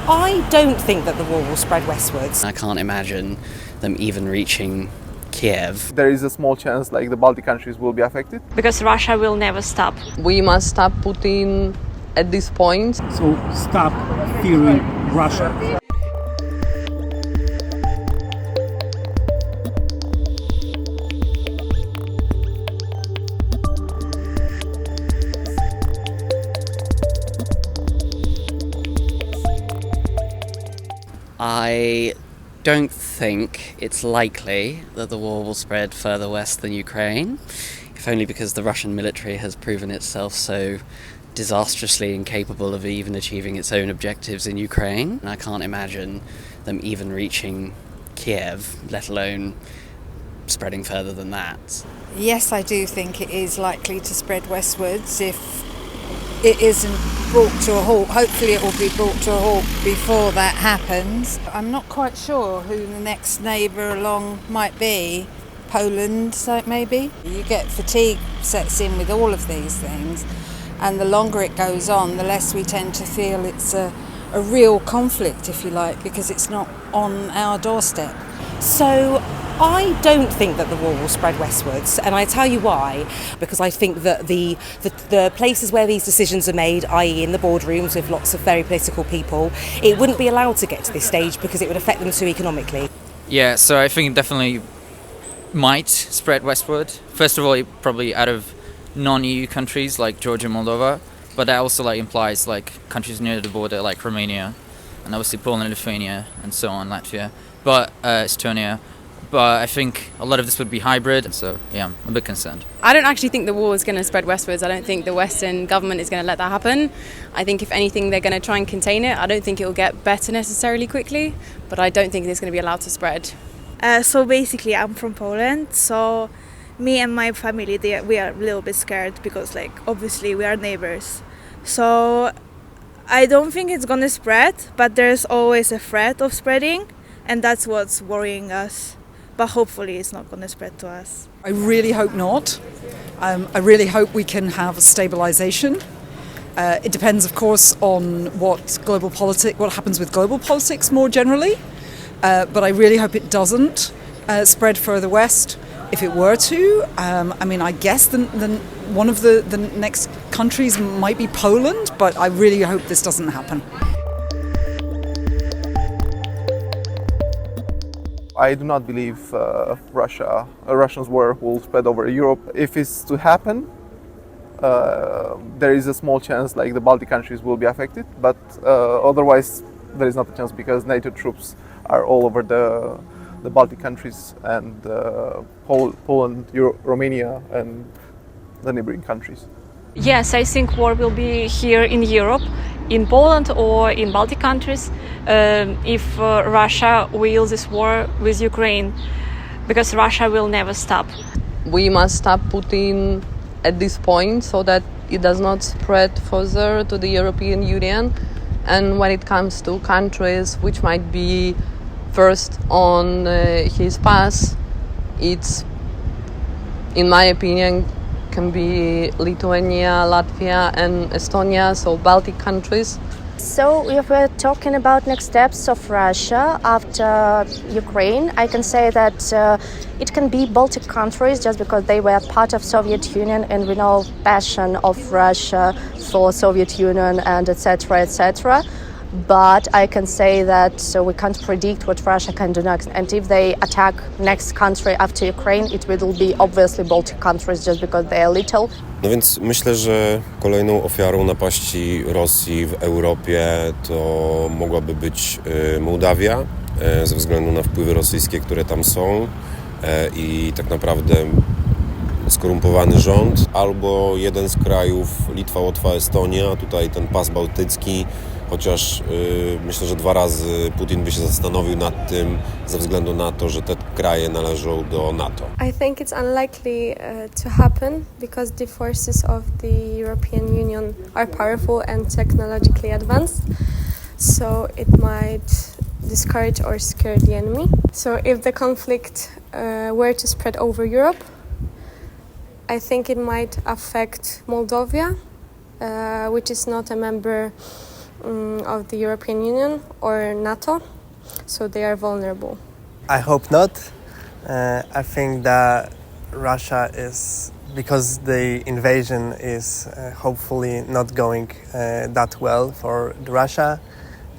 I don't think that the war will spread westwards. I can't imagine them even reaching Kyiv. There is a small chance like the Baltic countries will be affected. Because Russia will never stop. We must stop Putin at this point. So stop fearing Russia. I don't think it's likely that the war will spread further west than Ukraine, if only because the Russian military has proven itself so disastrously incapable of even achieving its own objectives in Ukraine. And I can't imagine them even reaching Kyiv, let alone spreading further than that. Yes, I do think it is likely to spread westwards if it isn't brought to a halt. Hopefully it will be brought to a halt before that happens. I'm not quite sure who the next neighbour along might be. Poland, so maybe. You get fatigue sets in with all of these things, and the longer it goes on, the less we tend to feel it's a real conflict, if you like, because it's not on our doorstep. So I don't think that the war will spread westwards, and I tell you why. Because I think that the places where these decisions are made, i.e. in the boardrooms with lots of very political people, it wouldn't be allowed to get to this stage because it would affect them too economically. Yeah, so I think it definitely might spread westward. First of all, probably out of non-EU countries like Georgia, Moldova, but that also implies countries near the border like Romania, and obviously Poland, Lithuania, and so on, Latvia, but Estonia. But I think a lot of this would be hybrid, so yeah, I'm a bit concerned. I don't actually think the war is going to spread westwards. I don't think the Western government is going to let that happen. I think if anything, they're going to try and contain it. I don't think it will get better necessarily quickly, but I don't think it's going to be allowed to spread. So basically, I'm from Poland, so me and my family, we are a little bit scared because obviously we are neighbors. So I don't think it's going to spread, but there's always a threat of spreading, and that's what's worrying us. But hopefully it's not going to spread to us. I really hope not. I really hope we can have a stabilisation. It depends, of course, on what happens with global politics more generally. But I really hope it doesn't spread further west. If it were to, I guess one of the next countries might be Poland, but I really hope this doesn't happen. I do not believe Russia's war will spread over Europe. If it's to happen, there is a small chance the Baltic countries will be affected, but otherwise there is not a chance because NATO troops are all over the Baltic countries and Poland, Romania and the neighboring countries. Yes, I think war will be here in Europe, in Poland or in Baltic countries, if Russia wins this war with Ukraine, because Russia will never stop. We must stop Putin at this point so that it does not spread further to the European Union. And when it comes to countries which might be first on his path, it's, in my opinion, can be Lithuania, Latvia and Estonia, so Baltic countries. So if we're talking about next steps of Russia after Ukraine, I can say that it can be Baltic countries just because they were part of Soviet Union and we know passion of Russia for Soviet Union and etc. etc. But I can say that we can't predict what Russia can do next. And if they attack next country after Ukraine, it will be obviously Baltic countries just because they are little. No więc myślę, że kolejną ofiarą napaści Rosji w Europie to mogłaby być Mołdawia ze względu na wpływy rosyjskie, które tam są i tak naprawdę skorumpowany rząd, albo jeden z krajów, Litwa, Łotwa, Estonia, tutaj ten pas bałtycki, chociaż myślę, że 2 razy Putin by się zastanowił nad tym ze względu na to, że te kraje należą do NATO. I think it's unlikely to happen because the forces of the European Union are powerful and technologically advanced, so it might discourage or scare the enemy. So if the conflict were to spread over Europe, I think it might affect Moldova, which is not a member of the European Union or NATO, so they are vulnerable. I hope not. I think that Russia is, because the invasion is hopefully not going that well for Russia.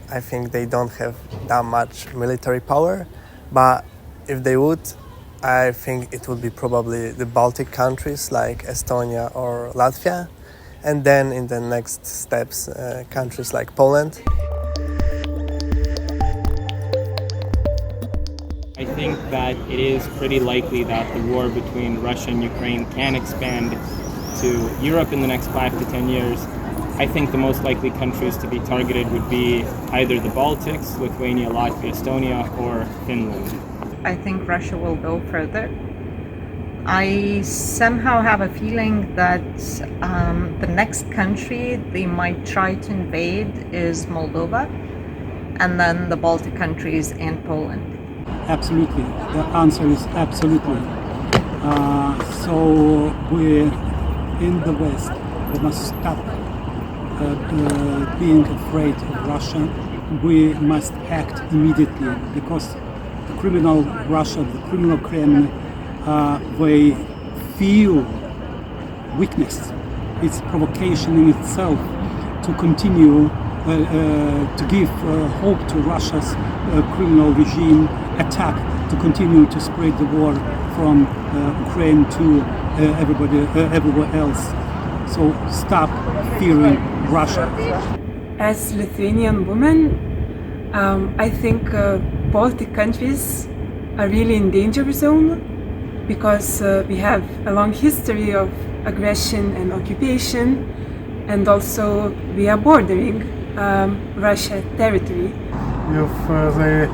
I think they don't have that much military power, but if they would, I think it would be probably the Baltic countries like Estonia or Latvia, and then in the next steps, countries like Poland. I think that it is pretty likely that the war between Russia and Ukraine can expand to Europe in the next 5 to 10 years. I think the most likely countries to be targeted would be either the Baltics, Lithuania, Latvia, Estonia, or Finland. I think Russia will go further. I somehow have a feeling that the next country they might try to invade is Moldova, and then the Baltic countries and Poland. Absolutely. The answer is absolutely. So we in the West, we must stop being afraid of Russia. We must act immediately because the criminal Russia, the criminal Kremlin, they feel weakness. It's provocation in itself to continue to give hope to Russia's criminal regime attack, to continue to spread the war from Ukraine to everywhere else. So stop fearing Russia. As Lithuanian woman, I think Baltic countries are really in danger zone because we have a long history of aggression and occupation, and also we are bordering Russia territory. If they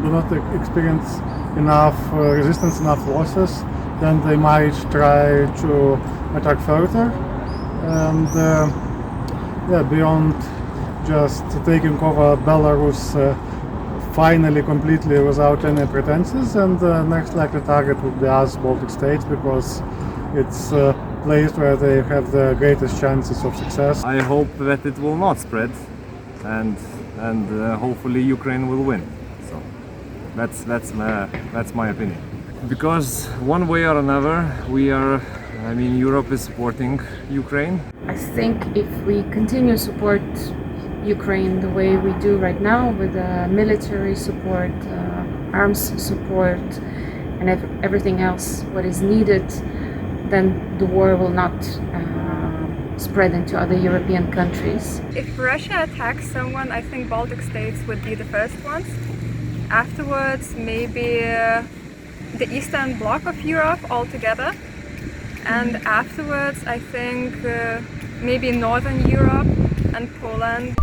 do not experience enough resistance, enough losses, then they might try to attack further. And beyond just taking over Belarus finally completely without any pretenses, and the next likely target would be us, Baltic states, because it's a place where they have the greatest chances of success. I hope that it will not spread, and hopefully Ukraine will win. So that's my opinion. Because one way or another, Europe is supporting Ukraine. I think if we continue to support Ukraine the way we do right now, with military support, arms support, and everything else what is needed, then the war will not spread into other European countries. If Russia attacks someone, I think Baltic states would be the first ones. Afterwards, maybe the Eastern Bloc of Europe altogether. And afterwards, I think maybe Northern Europe and Poland.